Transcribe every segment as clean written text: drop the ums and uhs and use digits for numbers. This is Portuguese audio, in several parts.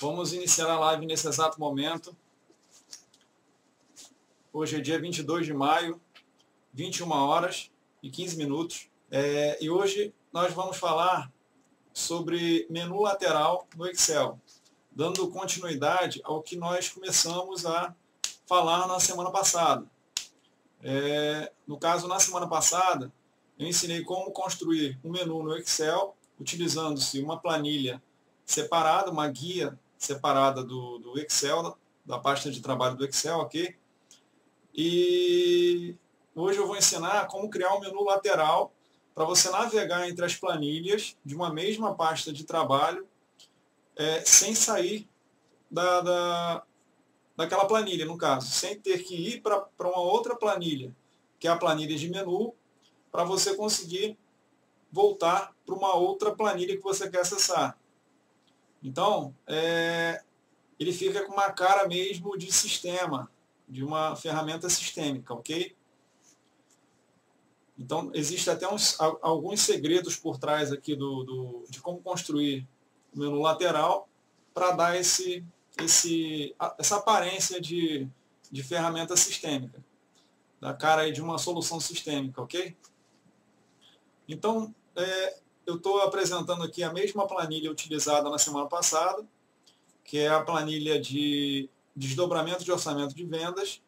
Vamos iniciar a live nesse exato momento. Hoje é dia 22 de maio, 21 horas e 15 minutos. E hoje nós vamos falar sobre menu lateral no Excel, dando continuidade ao que nós começamos a falar na semana passada. No caso, na semana passada, eu ensinei como construir um menu no Excel, utilizando-se uma planilha separada, uma guia separada do Excel, da pasta de trabalho do Excel, ok? E hoje eu vou ensinar como criar um menu lateral para você navegar entre as planilhas de uma mesma pasta de trabalho sem sair daquela planilha, no caso, sem ter que ir para uma outra planilha, que é a planilha de menu, para você conseguir voltar para uma outra planilha que você quer acessar. Então, ele fica com uma cara mesmo de sistema, de uma ferramenta sistêmica, ok? Então, existem até alguns segredos por trás aqui de como construir o menu lateral para dar essa aparência de ferramenta sistêmica, da cara aí de uma solução sistêmica, ok? Então, eu estou apresentando aqui a mesma planilha utilizada na semana passada, que é a planilha de desdobramento de orçamento de vendas,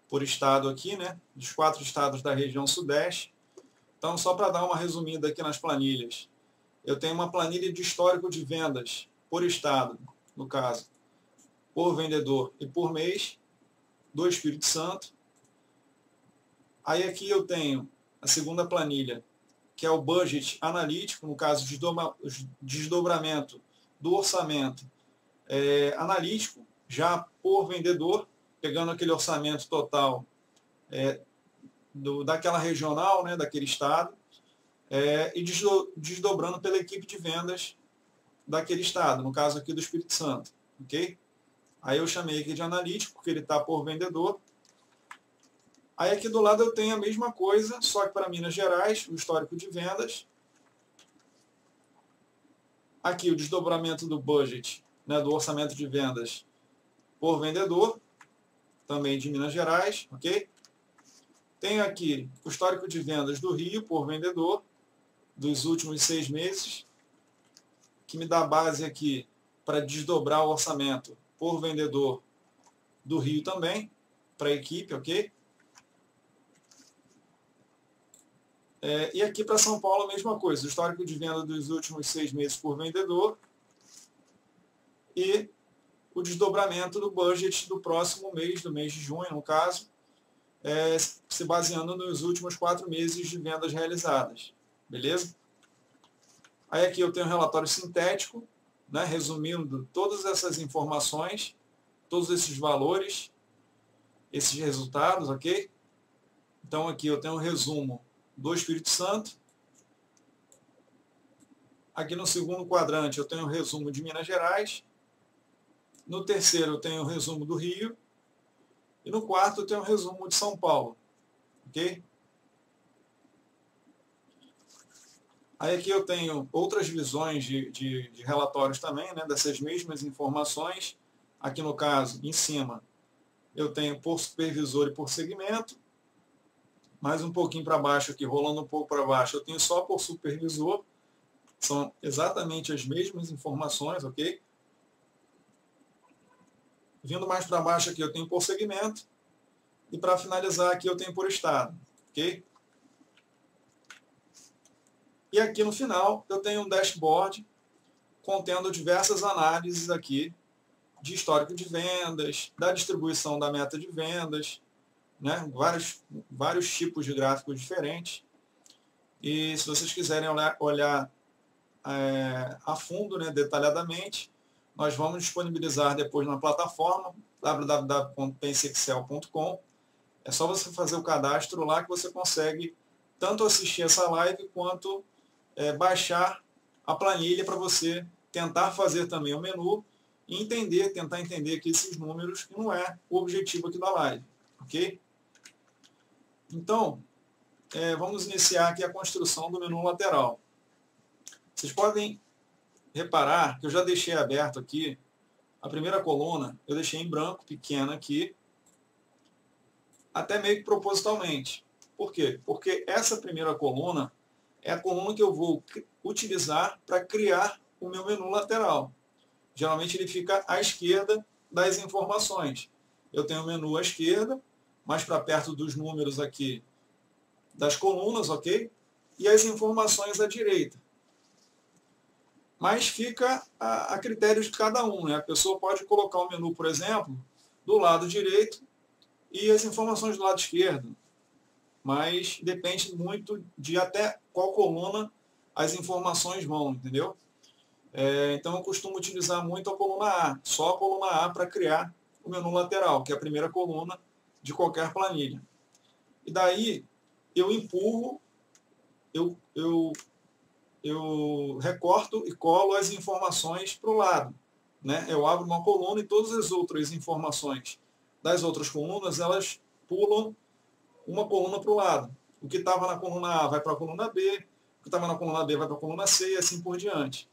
por estado aqui, né, dos 4 estados da região Sudeste. Então, só para dar uma resumida aqui nas planilhas, eu tenho uma planilha de histórico de vendas por estado, no caso, por vendedor e por mês, do Espírito Santo. Aí aqui eu tenho a segunda planilha, que é o budget analítico, no caso, desdobramento do orçamento analítico, já por vendedor, pegando aquele orçamento total daquela regional, né, daquele estado, e desdobrando pela equipe de vendas daquele estado, no caso aqui do Espírito Santo. Ok? Aí eu chamei aqui de analítico, porque ele está por vendedor. Aí aqui do lado eu tenho a mesma coisa, só que para Minas Gerais, o histórico de vendas. Aqui o desdobramento do budget, né, do orçamento de vendas por vendedor, também de Minas Gerais, ok? Tenho aqui o histórico de vendas do Rio por vendedor, dos últimos 6 meses, que me dá base aqui para desdobrar o orçamento por vendedor do Rio também, para a equipe, ok? E aqui para São Paulo a mesma coisa, o histórico de venda dos últimos 6 meses por vendedor e o desdobramento do budget do próximo mês, do mês de junho, no caso, se baseando nos últimos 4 meses de vendas realizadas. Beleza? Aí aqui eu tenho um relatório sintético, né, resumindo todas essas informações, todos esses valores, esses resultados, ok? Então aqui eu tenho um resumo do Espírito Santo. Aqui no segundo quadrante eu tenho um resumo de Minas Gerais. No terceiro eu tenho um resumo do Rio. E no quarto eu tenho um resumo de São Paulo. Ok? Aí aqui eu tenho outras visões de relatórios também, né, dessas mesmas informações. Aqui no caso, em cima, eu tenho por supervisor e por segmento. Mais um pouquinho para baixo aqui, rolando um pouco para baixo, eu tenho só por supervisor. São exatamente as mesmas informações, ok? Vindo mais para baixo aqui, eu tenho por segmento. E para finalizar aqui, eu tenho por estado, ok? E aqui no final, eu tenho um dashboard contendo diversas análises aqui de histórico de vendas, da distribuição da meta de vendas, né? Vários tipos de gráficos diferentes. E se vocês quiserem olhar a fundo, né, detalhadamente, nós vamos disponibilizar depois na plataforma www.penseexcel.com. É só você fazer o cadastro lá que você consegue tanto assistir essa live quanto baixar a planilha para você tentar fazer também o menu e tentar entender aqui esses números, que não é o objetivo aqui da live, ok? Então, vamos iniciar aqui a construção do menu lateral. Vocês podem reparar que eu já deixei aberto aqui a primeira coluna, eu deixei em branco, pequena aqui, até meio que propositalmente. Por quê? Porque essa primeira coluna é a coluna que eu vou utilizar para criar o meu menu lateral. Geralmente ele fica à esquerda das informações. Eu tenho o menu à esquerda, mais para perto dos números aqui das colunas, ok? E as informações à direita. Mas fica a critério de cada um, né? A pessoa pode colocar o menu, por exemplo, do lado direito e as informações do lado esquerdo. Mas depende muito de até qual coluna as informações vão, entendeu? Então eu costumo utilizar muito a coluna A, só a coluna A para criar o menu lateral, que é a primeira coluna de qualquer planilha. E daí eu empurro, eu recorto e colo as informações para o lado. Né? Eu abro uma coluna e todas as outras informações das outras colunas, elas pulam uma coluna para o lado. O que estava na coluna A vai para a coluna B, o que estava na coluna B vai para a coluna C e assim por diante.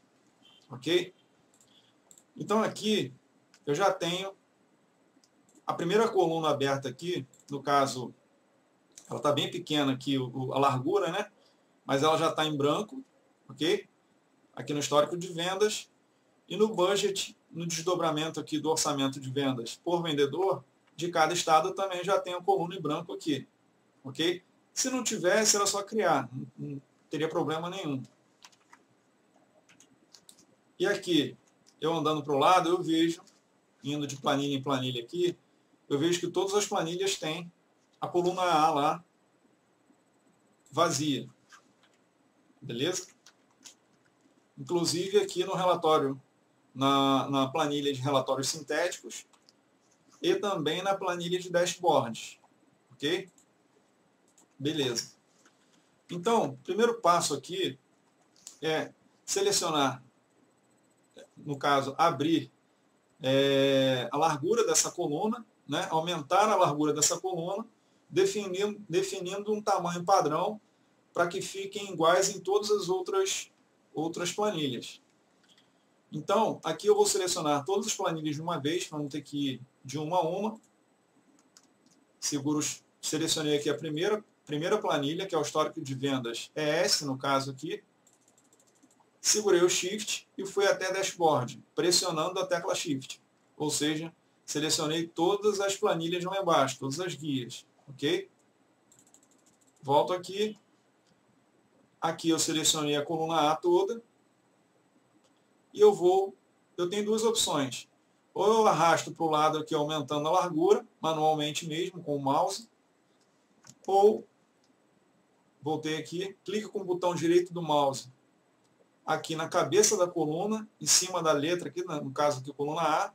Ok? Então aqui eu já tenho a primeira coluna aberta aqui, no caso, ela está bem pequena aqui, a largura, né? Mas ela já está em branco, ok? Aqui no histórico de vendas e no budget, no desdobramento aqui do orçamento de vendas por vendedor, de cada estado também já tem a coluna em branco aqui, ok? Se não tivesse, era só criar, não teria problema nenhum. E aqui, eu andando para o lado, eu vejo, indo de planilha em planilha aqui, eu vejo que todas as planilhas têm a coluna A lá vazia. Beleza? Inclusive aqui no relatório, na planilha de relatórios sintéticos e também na planilha de dashboards. Ok? Beleza. Então, o primeiro passo aqui é selecionar, no caso, abrir a largura dessa coluna, né? Aumentar a largura dessa coluna, definindo um tamanho padrão para que fiquem iguais em todas as outras planilhas. Então, aqui eu vou selecionar todas as planilhas de uma vez, para não ter que ir de uma a uma. Selecionei aqui a primeira planilha, que é o histórico de vendas ES, no caso aqui. Segurei o Shift e fui até Dashboard, pressionando a tecla Shift. Ou seja, selecionei todas as planilhas lá embaixo, todas as guias. Ok? Volto aqui. Aqui eu selecionei a coluna A toda. E eu tenho duas opções. Ou eu arrasto para o lado aqui, aumentando a largura, manualmente mesmo, com o mouse. Ou, voltei aqui, clico com o botão direito do mouse aqui na cabeça da coluna, em cima da letra, aqui, no caso aqui, coluna A.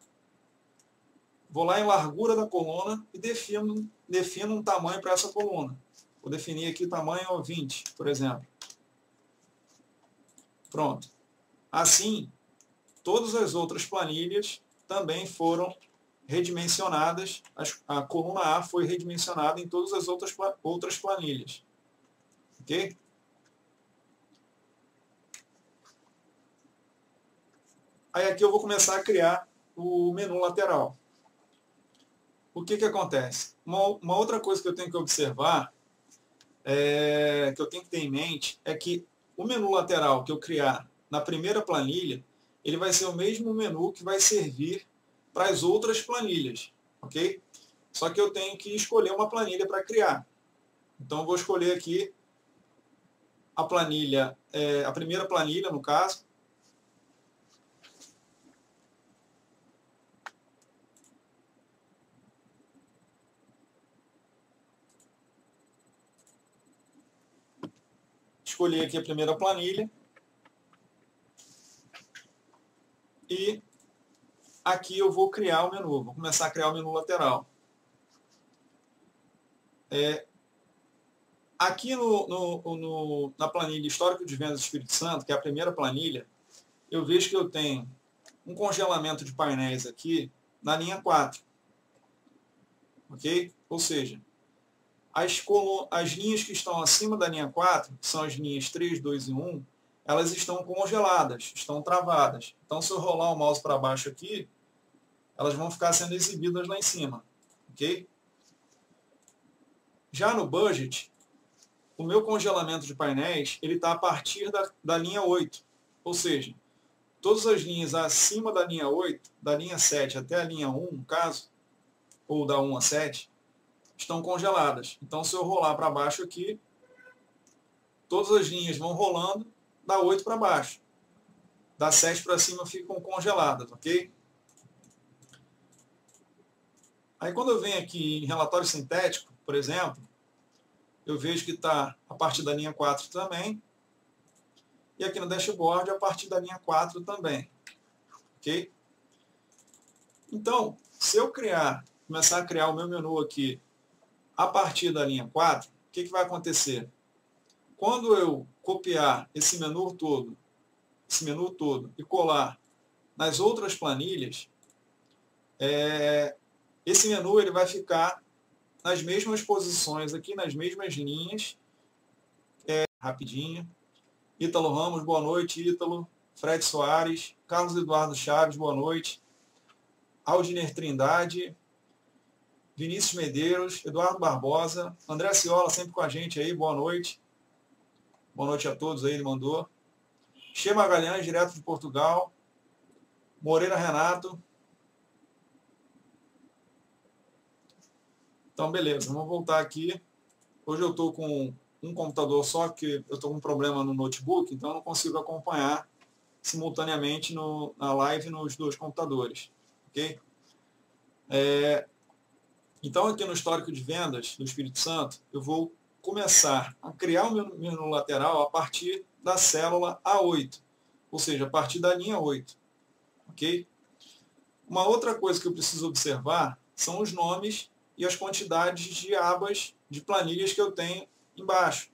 Vou lá em largura da coluna e defino um tamanho para essa coluna. Vou definir aqui tamanho 20, por exemplo. Pronto. Assim, todas as outras planilhas também foram redimensionadas. A coluna A foi redimensionada em todas as outras planilhas. Ok? Aí aqui eu vou começar a criar o menu lateral. O que acontece? Uma outra coisa que eu tenho que observar, que eu tenho que ter em mente, é que o menu lateral que eu criar na primeira planilha, ele vai ser o mesmo menu que vai servir para as outras planilhas, ok? Só que eu tenho que escolher uma planilha para criar. Então eu vou escolher aqui a planilha, a primeira planilha no caso. Escolhi aqui a primeira planilha. E aqui eu vou criar o menu, vou começar a criar o menu lateral. Aqui na planilha Histórico de Vendas do Espírito Santo, que é a primeira planilha, eu vejo que eu tenho um congelamento de painéis aqui na linha 4. Ok? Ou seja, as linhas que estão acima da linha 4, que são as linhas 3, 2 e 1, elas estão congeladas, estão travadas. Então, se eu rolar o mouse para baixo aqui, elas vão ficar sendo exibidas lá em cima. Ok? Já no budget, o meu congelamento de painéis ele está a partir da linha 8. Ou seja, todas as linhas acima da linha 8, da linha 7 até a linha 1, no caso, ou da 1 a 7, estão congeladas. Então, se eu rolar para baixo aqui, todas as linhas vão rolando da 8 para baixo. Da 7 para cima ficam congeladas, ok? Aí, quando eu venho aqui em relatório sintético, por exemplo, eu vejo que está a partir da linha 4 também. E aqui no dashboard a partir da linha 4 também. Ok? Então, se eu começar a criar o meu menu aqui a partir da linha 4, o que vai acontecer? Quando eu copiar esse menu todo e colar nas outras planilhas, esse menu ele vai ficar nas mesmas posições aqui, nas mesmas linhas. Rapidinho. Ítalo Ramos, boa noite, Ítalo. Fred Soares, Carlos Eduardo Chaves, boa noite. Aldiner Trindade, Vinícius Medeiros, Eduardo Barbosa, André Ciola sempre com a gente aí, boa noite. Boa noite a todos aí, ele mandou. Che Magalhães, direto de Portugal. Moreira Renato. Então, beleza, vamos voltar aqui. Hoje eu estou com um computador só, porque eu estou com um problema no notebook, então eu não consigo acompanhar simultaneamente na live nos dois computadores. Ok? Então, aqui no histórico de vendas do Espírito Santo, eu vou começar a criar o meu menu lateral a partir da célula A8, ou seja, a partir da linha 8. Ok? Uma outra coisa que eu preciso observar são os nomes e as quantidades de abas de planilhas que eu tenho embaixo,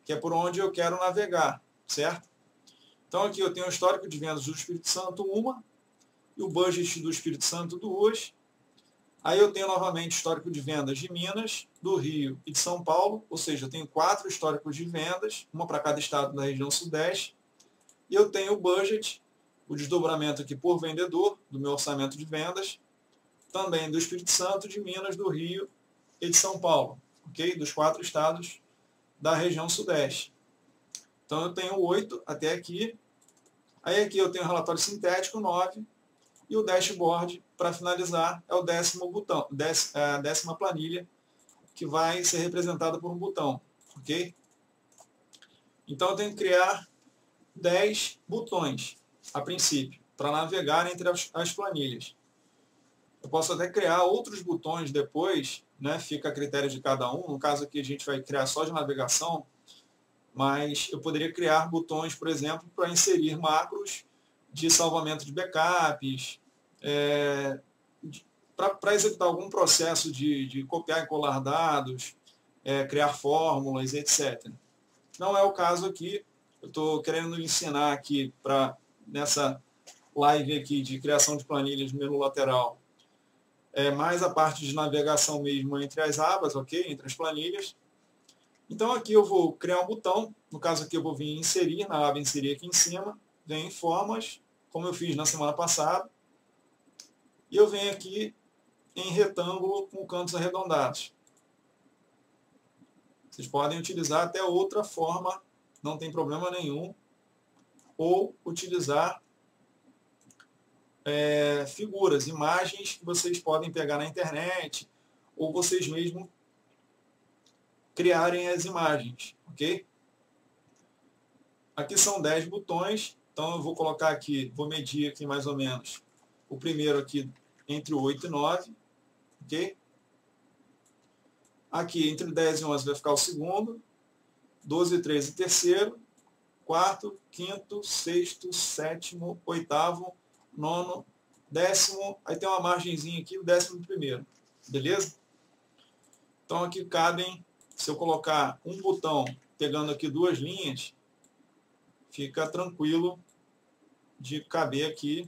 que é por onde eu quero navegar, certo? Então, aqui eu tenho o histórico de vendas do Espírito Santo 1 e o budget do Espírito Santo 2. Aí eu tenho novamente histórico de vendas de Minas, do Rio e de São Paulo, ou seja, eu tenho 4 históricos de vendas, uma para cada estado da região Sudeste. E eu tenho o budget, o desdobramento aqui por vendedor, do meu orçamento de vendas, também do Espírito Santo, de Minas, do Rio e de São Paulo, ok? Dos 4 estados da região Sudeste. Então eu tenho 8 até aqui. Aí aqui eu tenho o relatório sintético 9. E o dashboard, para finalizar, é o 10º botão, a 10ª planilha, que vai ser representada por um botão. Ok? Então eu tenho que criar 10 botões, a princípio, para navegar entre as planilhas. Eu posso até criar outros botões depois, né? Fica a critério de cada um. No caso aqui a gente vai criar só de navegação, mas eu poderia criar botões, por exemplo, para inserir macros de salvamento de backups, para executar algum processo de copiar e colar dados, criar fórmulas, etc. Não é o caso aqui. Eu estou querendo ensinar aqui, nessa live aqui de criação de planilhas no menu lateral, mais a parte de navegação mesmo entre as abas, ok? Entre as planilhas. Então aqui eu vou criar um botão, no caso aqui eu vou vir inserir, na aba inserir aqui em cima, vem em formas, como eu fiz na semana passada, e eu venho aqui em retângulo com cantos arredondados. Vocês podem utilizar até outra forma, não tem problema nenhum, ou utilizar figuras, imagens que vocês podem pegar na internet, ou vocês mesmos criarem as imagens, ok? Aqui são 10 botões, então eu vou colocar aqui, vou medir aqui mais ou menos o primeiro aqui entre o 8 e 9, ok? Aqui entre 10 e 11 vai ficar o segundo, 12 e 13 o terceiro, quarto, quinto, sexto, sétimo, oitavo, nono, décimo, aí tem uma margenzinha aqui, o 11º, beleza? Então aqui cabem, se eu colocar um botão pegando aqui 2 linhas, fica tranquilo de caber aqui,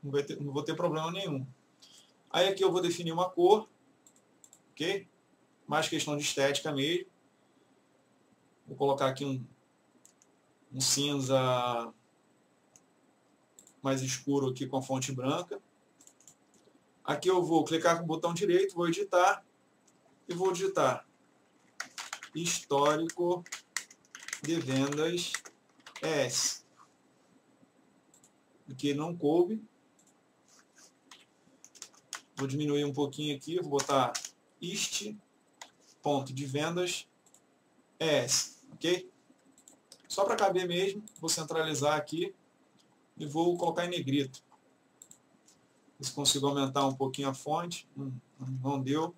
não vou ter problema nenhum. Aí aqui eu vou definir uma cor, ok? Mais questão de estética mesmo. Vou colocar aqui um cinza mais escuro aqui com a fonte branca. Aqui eu vou clicar com o botão direito, vou editar e vou digitar histórico de vendas ES. Aqui não coube. Vou diminuir um pouquinho aqui, vou botar ponto de vendas ES, ok? Só para caber mesmo, vou centralizar aqui e vou colocar em negrito. Se consigo aumentar um pouquinho a fonte, não deu.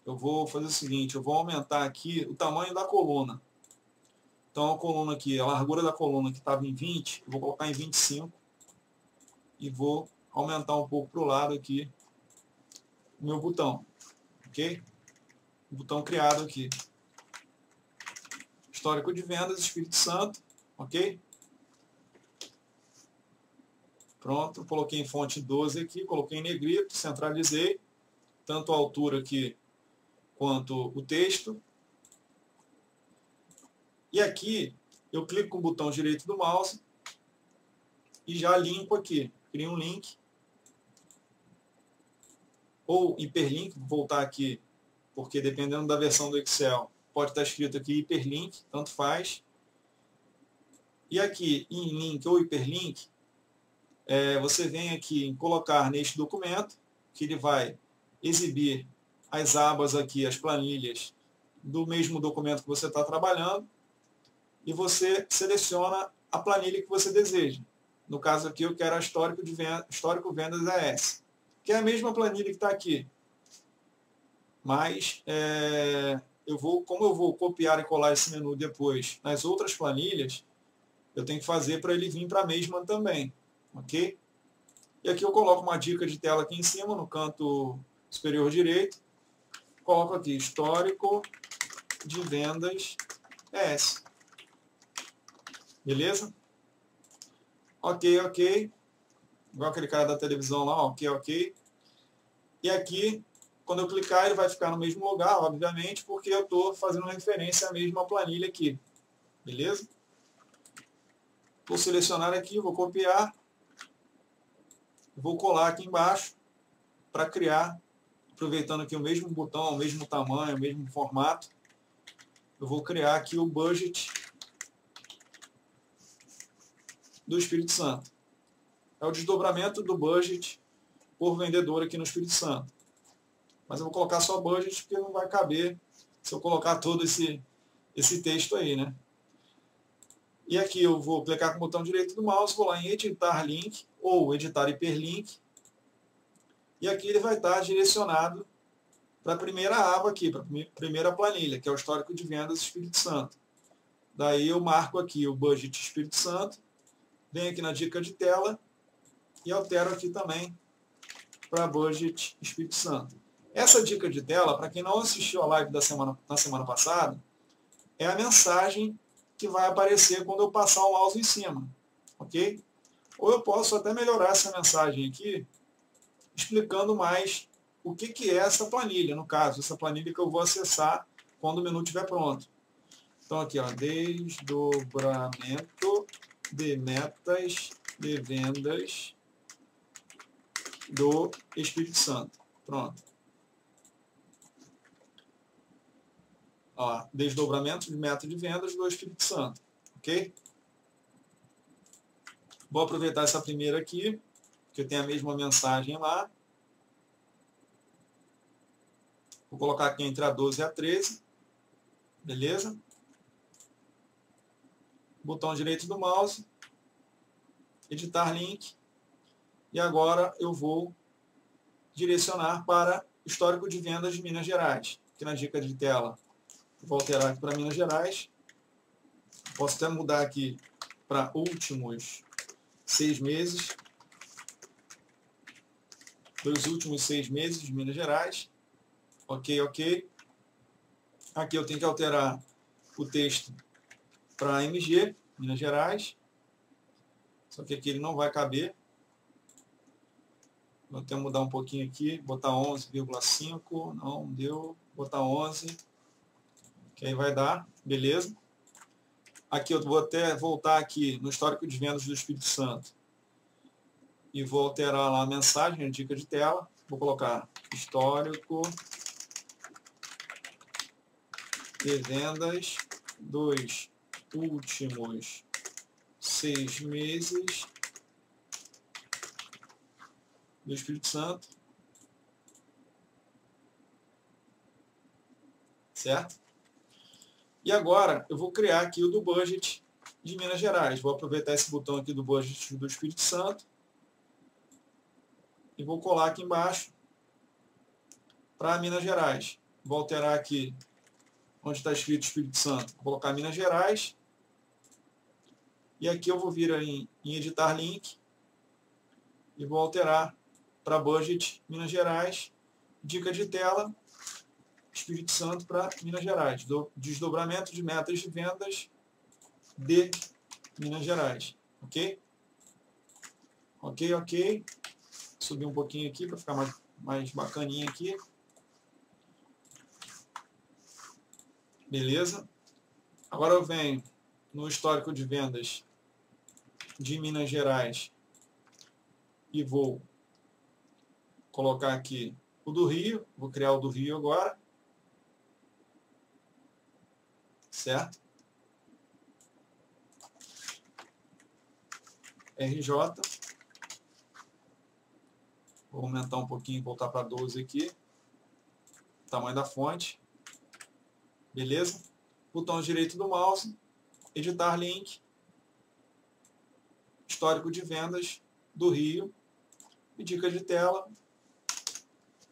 Eu vou fazer o seguinte, eu vou aumentar aqui o tamanho da coluna. Então a coluna aqui, a largura da coluna que estava em 20, eu vou colocar em 25 e vou aumentar um pouco para o lado aqui o meu botão, ok? O botão criado aqui. Histórico de vendas, Espírito Santo, ok? Pronto, coloquei em fonte 12 aqui, coloquei em negrito, centralizei, tanto a altura aqui quanto o texto. E aqui eu clico com o botão direito do mouse e já limpo aqui. Crio um link ou hiperlink, vou voltar aqui, porque dependendo da versão do Excel, pode estar escrito aqui hiperlink, tanto faz. E aqui em link ou hiperlink, você vem aqui em colocar neste documento, que ele vai exibir as abas aqui, as planilhas do mesmo documento que você está trabalhando, e você seleciona a planilha que você deseja. No caso aqui eu quero a histórico vendas ES, que é a mesma planilha que está aqui. Mas como eu vou copiar e colar esse menu depois nas outras planilhas, eu tenho que fazer para ele vir para a mesma também, ok? E aqui eu coloco uma dica de tela aqui em cima, no canto superior direito, coloco aqui histórico de vendas ES. Beleza? Ok, ok. Igual aquele cara da televisão lá, ok, ok. E aqui, quando eu clicar, ele vai ficar no mesmo lugar, obviamente, porque eu estou fazendo referência à mesma planilha aqui. Beleza? Vou selecionar aqui, vou copiar, vou colar aqui embaixo para criar, aproveitando aqui o mesmo botão, o mesmo tamanho, o mesmo formato, eu vou criar aqui o budget do Espírito Santo. É o desdobramento do budget por vendedor aqui no Espírito Santo. Mas eu vou colocar só budget porque não vai caber se eu colocar todo esse texto aí, né? E aqui eu vou clicar com o botão direito do mouse, vou lá em editar link ou editar hiperlink. E aqui ele vai estar direcionado para a primeira aba aqui, para a primeira planilha, que é o histórico de vendas Espírito Santo. Daí eu marco aqui o budget Espírito Santo, venho aqui na dica de tela e altero aqui também para budget Espírito Santo. Essa dica de tela, para quem não assistiu a live na semana passada, é a mensagem que vai aparecer quando eu passar o mouse em cima, ok? Ou eu posso até melhorar essa mensagem aqui, explicando mais o que é essa planilha, no caso, essa planilha que eu vou acessar quando o menu estiver pronto. Então aqui, ó, desdobramento de metas de vendas do Espírito Santo. Pronto. Ó, desdobramento de meta de vendas do Espírito Santo. Ok? Vou aproveitar essa primeira aqui, que tem a mesma mensagem lá. Vou colocar aqui entre a 12 e a 13. Beleza? Botão direito do mouse. Editar link. E agora eu vou direcionar para histórico de vendas de Minas Gerais. Aqui na dica de tela. Vou alterar aqui para Minas Gerais. Posso até mudar aqui para últimos 6 meses. Dos últimos 6 meses de Minas Gerais. Ok, ok. Aqui eu tenho que alterar o texto para MG, Minas Gerais. Só que aqui ele não vai caber. Vou até mudar um pouquinho aqui, botar 11,5, não deu, botar 11, que aí vai dar, beleza. Aqui eu vou até voltar aqui no histórico de vendas do Espírito Santo e vou alterar lá a mensagem, a dica de tela, vou colocar histórico de vendas dos últimos 6 meses do Espírito Santo, certo? E agora eu vou criar aqui o do budget de Minas Gerais. Vou aproveitar esse botão aqui do budget do Espírito Santo e vou colar aqui embaixo para Minas Gerais. Vou alterar aqui onde está escrito Espírito Santo, vou colocar Minas Gerais. E aqui eu vou vir em editar link e vou alterar para budget Minas Gerais, dica de tela, Espírito Santo para Minas Gerais, desdobramento de metas de vendas de Minas Gerais, ok? Ok. Subir um pouquinho aqui para ficar mais bacaninha aqui. Beleza? Agora eu venho no histórico de vendas de Minas Gerais e vou colocar aqui o do Rio, vou criar o do Rio agora, certo? RJ, vou aumentar um pouquinho, voltar para 12 aqui, tamanho da fonte, beleza? Botão direito do mouse, editar link, histórico de vendas do Rio, e dica de tela,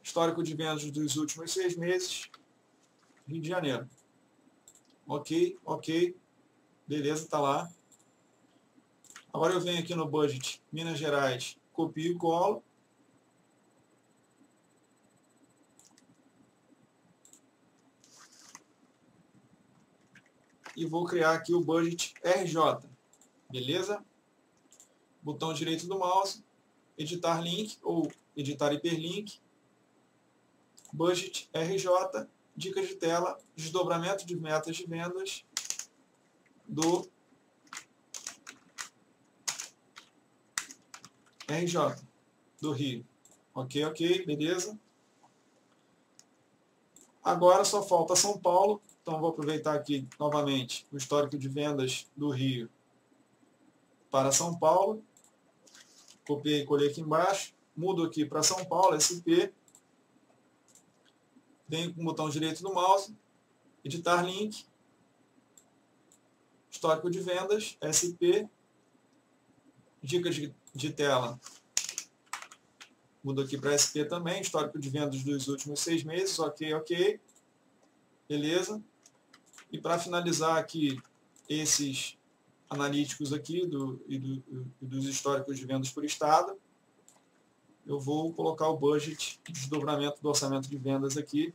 histórico de vendas dos últimos 6 meses, Rio de Janeiro. Ok, beleza, está lá. Agora eu venho aqui no budget Minas Gerais, copio e colo. E vou criar aqui o budget RJ, beleza? Botão direito do mouse, editar link ou editar hiperlink, budget RJ, dica de tela, desdobramento de metas de vendas do RJ, do Rio. Ok, beleza. Agora só falta São Paulo, então vou aproveitar aqui novamente o histórico de vendas do Rio para São Paulo. Copiei e colei aqui embaixo, mudo aqui para São Paulo, SP, venho com o botão direito do mouse, editar link, histórico de vendas, SP, dicas de tela, mudo aqui para SP também, histórico de vendas dos últimos 6 meses, ok, beleza. E para finalizar aqui esses analíticos aqui dos históricos de vendas por estado, eu vou colocar o budget de desdobramento do orçamento de vendas aqui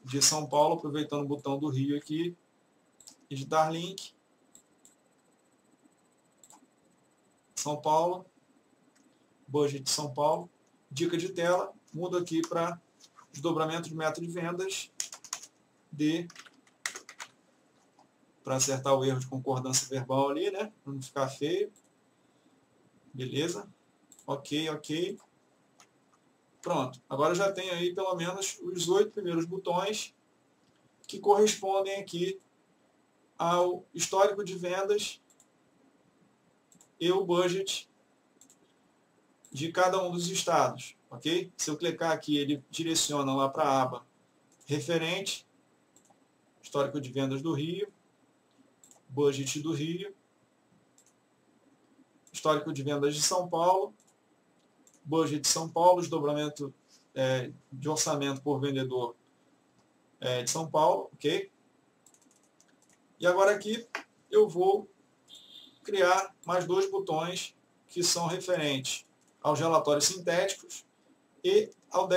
de São Paulo, aproveitando o botão do Rio aqui, editar link, São Paulo, budget de São Paulo, dica de tela, mudo aqui para desdobramento de meta de vendas para acertar o erro de concordância verbal ali, né? Para não ficar feio. Beleza? Ok. Pronto. Agora já tem aí pelo menos os 8 primeiros botões que correspondem aqui ao histórico de vendas e o budget de cada um dos estados. Ok? Se eu clicar aqui, ele direciona lá para a aba referente, histórico de vendas do Rio, budget do Rio, histórico de vendas de São Paulo, budget de São Paulo, desdobramento de orçamento por vendedor de São Paulo, ok? E agora aqui eu vou criar mais 2 botões que são referentes aos relatórios sintéticos e ao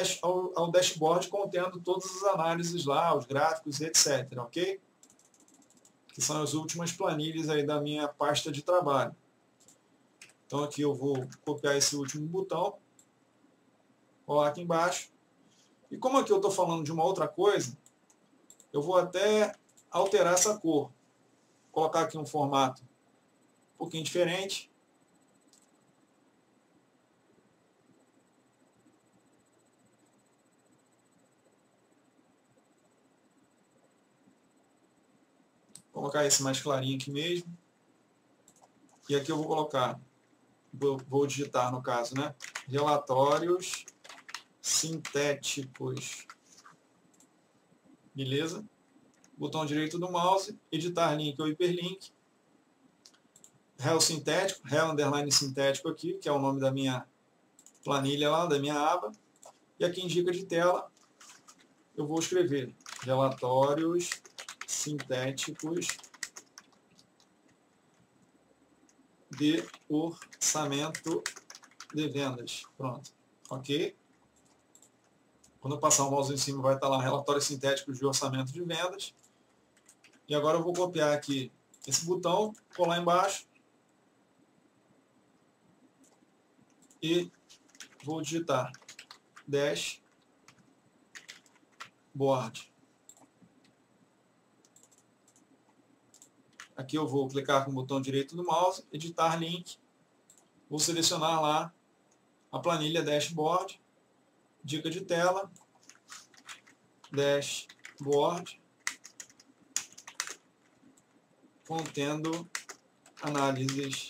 dashboard contendo todas as análises lá, os gráficos, etc, ok? Que são as últimas planilhas aí da minha pasta de trabalho. Então aqui eu vou copiar esse último botão, Coloco aqui embaixo. E como aqui eu estou falando de uma outra coisa, eu vou até alterar essa cor. Vou colocar aqui um formato um pouquinho diferente. Vou colocar esse mais clarinho aqui mesmo. E aqui eu vou colocar, vou digitar no caso, né? Relatórios sintéticos. Beleza? Botão direito do mouse, editar link ou hiperlink. Rel sintético, rel underline sintético aqui, que é o nome da minha planilha lá, da minha aba. E aqui em dica de tela, eu vou escrever relatórios sintéticos de orçamento de vendas. Pronto. Ok? Quando eu passar o mouse em cima, vai estar lá relatórios sintéticos de orçamento de vendas. E agora eu vou copiar aqui esse botão, colar embaixo e vou digitar dashboard. Aqui eu vou clicar com o botão direito do mouse, editar link, vou selecionar lá a planilha dashboard, dica de tela, dashboard, contendo análises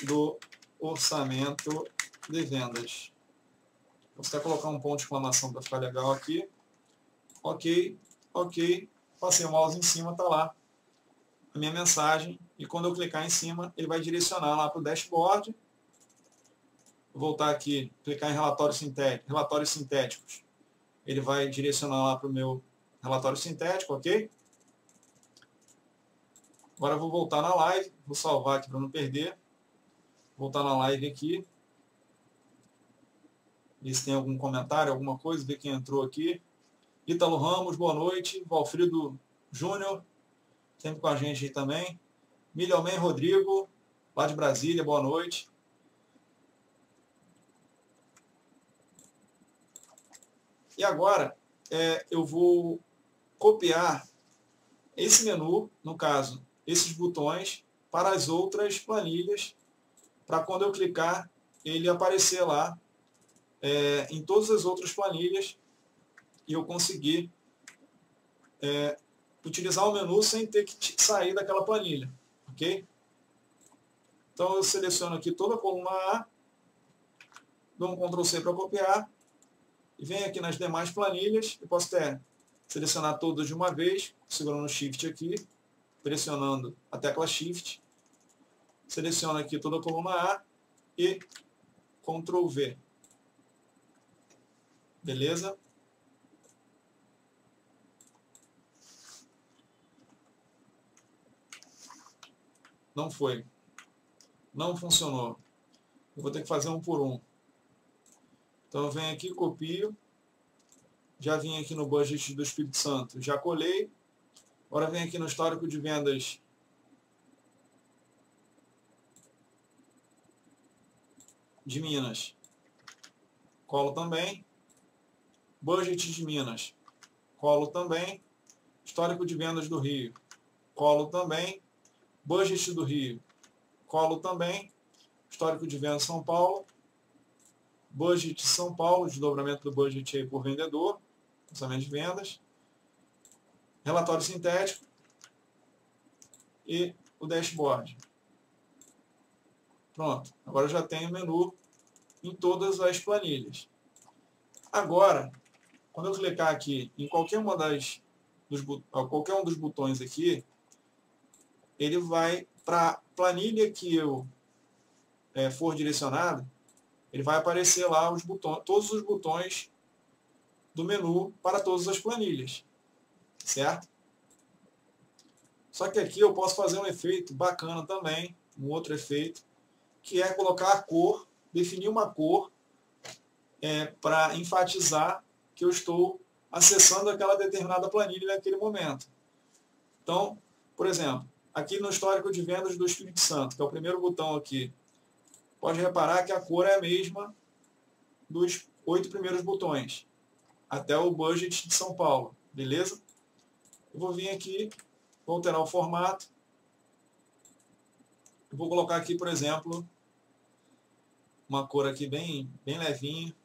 do orçamento de vendas. Vou até colocar um ponto de exclamação para ficar legal aqui. Ok, ok. Passei o mouse em cima, está lá a minha mensagem. E quando eu clicar em cima, ele vai direcionar lá para o dashboard. Vou voltar aqui, clicar em relatórios sintéticos. Ele vai direcionar lá para o meu relatório sintético, ok? Agora eu vou voltar na live, vou salvar aqui para não perder. Voltar na live aqui. Ver se tem algum comentário, alguma coisa, ver quem entrou aqui. Ítalo Ramos, boa noite. Valfrido Júnior, sempre com a gente aí também. Milhoman Rodrigo, lá de Brasília, boa noite. E agora eu vou copiar esse menu, no caso, esses botões, para as outras planilhas, para quando eu clicar, ele aparecer lá em todas as outras planilhas e eu conseguir utilizar o menu sem ter que sair daquela planilha, ok? Então eu seleciono aqui toda a coluna A, dou um Ctrl C para copiar e venho aqui nas demais planilhas. Eu posso até selecionar todas de uma vez, segurando o Shift aqui, pressionando a tecla Shift. Seleciono aqui toda a coluna A e Ctrl V. Beleza? Não foi. Não funcionou. Eu vou ter que fazer um por um. Então eu venho aqui, copio. Já vim aqui no budget do Espírito Santo, já colei. Agora venho aqui no histórico de vendas de Minas. Colo também. Budget de Minas. Colo também. Histórico de vendas do Rio. Colo também. Budget do Rio. Colo também. Histórico de vendas São Paulo. Budget São Paulo, desdobramento do budget aí por vendedor. Orçamento de vendas. Relatório sintético. E o dashboard. Pronto. Agora eu já tenho o menu em todas as planilhas. Agora, quando eu clicar aqui em qualquer qualquer um dos botões aqui, ele vai para a planilha que eu for direcionado, ele vai aparecer lá os botões, todos os botões do menu para todas as planilhas, certo? Só que aqui eu posso fazer um efeito bacana também, um outro efeito, que é colocar a cor, definir uma cor para enfatizar que eu estou acessando aquela determinada planilha naquele momento. Então, por exemplo, aqui no histórico de vendas do Espírito Santo, que é o primeiro botão aqui, pode reparar que a cor é a mesma dos 8 primeiros botões, até o budget de São Paulo, beleza? Eu vou vir aqui, vou alterar o formato, eu vou colocar aqui, por exemplo, uma cor aqui bem levinha.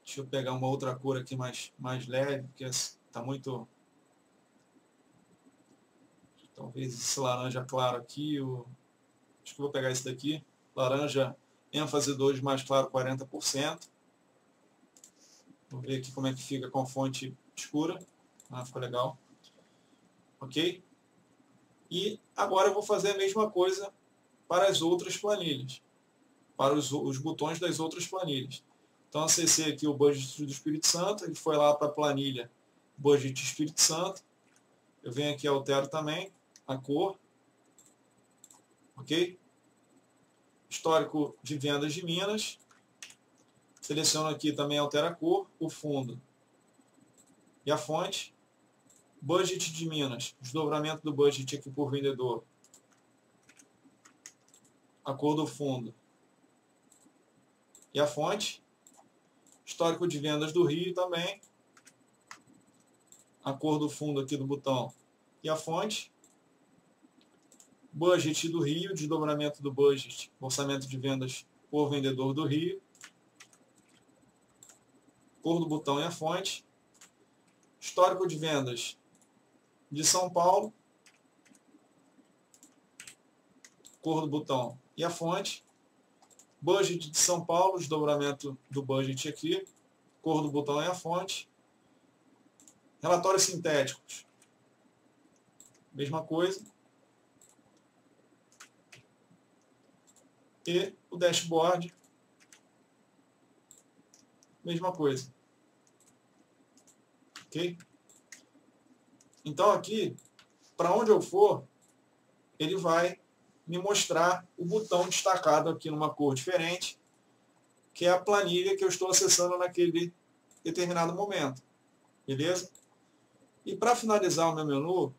Deixa eu pegar uma outra cor aqui mais leve, porque está muito... Talvez esse laranja claro aqui, acho que vou pegar esse daqui, laranja ênfase 2 mais claro 40%. Vou ver aqui como é que fica com a fonte escura. Ficou legal. Ok? E agora eu vou fazer a mesma coisa para as outras planilhas, para os botões das outras planilhas. Então acessei aqui o Budget do Espírito Santo, ele foi lá para a planilha Budget Espírito Santo. Eu venho aqui e altero também a cor. Ok? Histórico de vendas de Minas. Seleciono aqui também, altera a cor, o fundo e a fonte. Budget de Minas, desdobramento do budget aqui por vendedor. A cor do fundo e a fonte. Histórico de vendas do Rio também. A cor do fundo aqui do botão e a fonte. Budget do Rio, desdobramento do budget, orçamento de vendas por vendedor do Rio. Cor do botão e a fonte. Histórico de vendas de São Paulo. Cor do botão e a fonte. Budget de São Paulo, desdobramento do budget aqui. Cor do botão e a fonte. Relatórios sintéticos. Mesma coisa. E o dashboard. Mesma coisa. Ok? Então aqui, para onde eu for, ele vai me mostrar o botão destacado aqui numa cor diferente, que é a planilha que eu estou acessando naquele determinado momento. Beleza? E para finalizar o meu menu,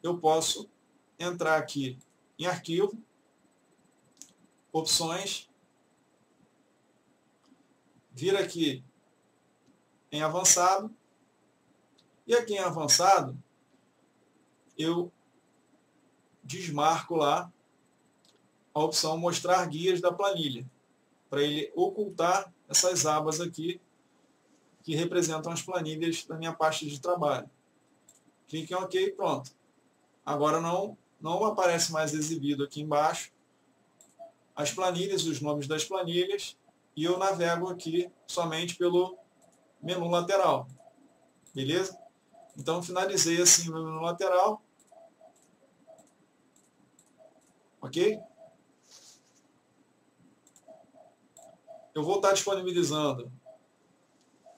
eu posso entrar aqui em Arquivo, Opções, vir aqui em Avançado, e aqui em Avançado, eu desmarco lá a opção Mostrar Guias da planilha, para ele ocultar essas abas aqui, que representam as planilhas da minha pasta de trabalho. Clique em OK, pronto. Agora não aparece mais exibido aqui embaixo as planilhas, os nomes das planilhas, e eu navego aqui somente pelo menu lateral. Beleza? Então finalizei assim o menu lateral. Ok? Eu vou estar disponibilizando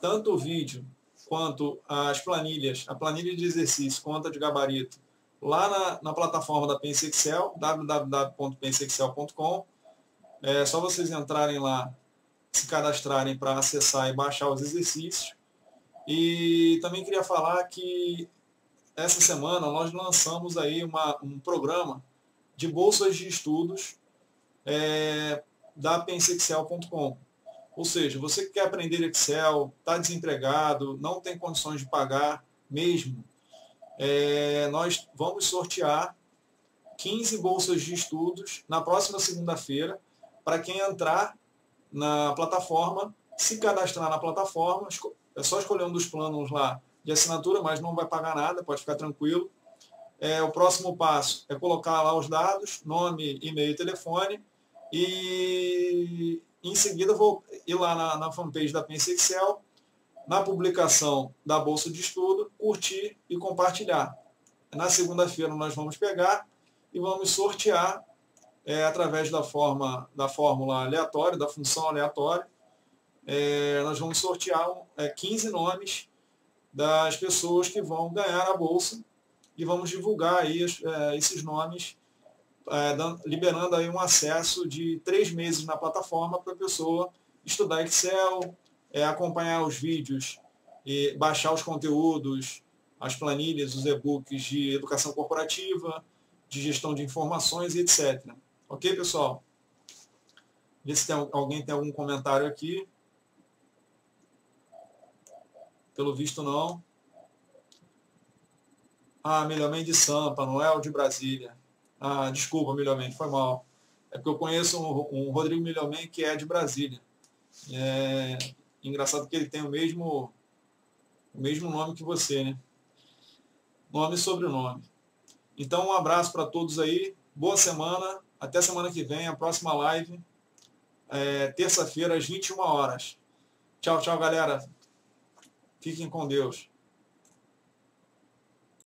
tanto o vídeo quanto as planilhas, a planilha de exercício, conta de gabarito, lá na plataforma da Pense Excel, www.penseexcel.com. É só vocês entrarem lá, se cadastrarem para acessar e baixar os exercícios. E também queria falar que essa semana nós lançamos aí um programa de bolsas de estudos da penseexcel.com. Ou seja, você que quer aprender Excel, está desempregado, não tem condições de pagar mesmo, nós vamos sortear 15 bolsas de estudos na próxima segunda-feira para quem entrar na plataforma, se cadastrar na plataforma. É só escolher um dos planos lá de assinatura, mas não vai pagar nada, pode ficar tranquilo. O próximo passo é colocar lá os dados, nome, e-mail e telefone, e em seguida vou ir lá na fanpage da Pense Excel, na publicação da bolsa de estudo, curtir e compartilhar. Na segunda-feira nós vamos pegar e vamos sortear através da fórmula aleatória, da função aleatória. Nós vamos sortear 15 nomes das pessoas que vão ganhar a bolsa e vamos divulgar aí esses nomes, liberando aí um acesso de 3 meses na plataforma para a pessoa estudar Excel, acompanhar os vídeos, e baixar os conteúdos, as planilhas, os e-books de educação corporativa, de gestão de informações e etc. Ok, pessoal? Vê se alguém tem algum comentário aqui. Pelo visto, não. Ah, Milhomem de Sampa, não é o de Brasília. Ah, desculpa, Milhomem, foi mal. É porque eu conheço um Rodrigo Milhomem que é de Brasília. É engraçado que ele tem o mesmo nome que você, né? Nome e sobrenome. Então, um abraço para todos aí. Boa semana. Até semana que vem, a próxima live. Terça-feira, às 21 horas. Tchau, tchau, galera. Fiquem com Deus.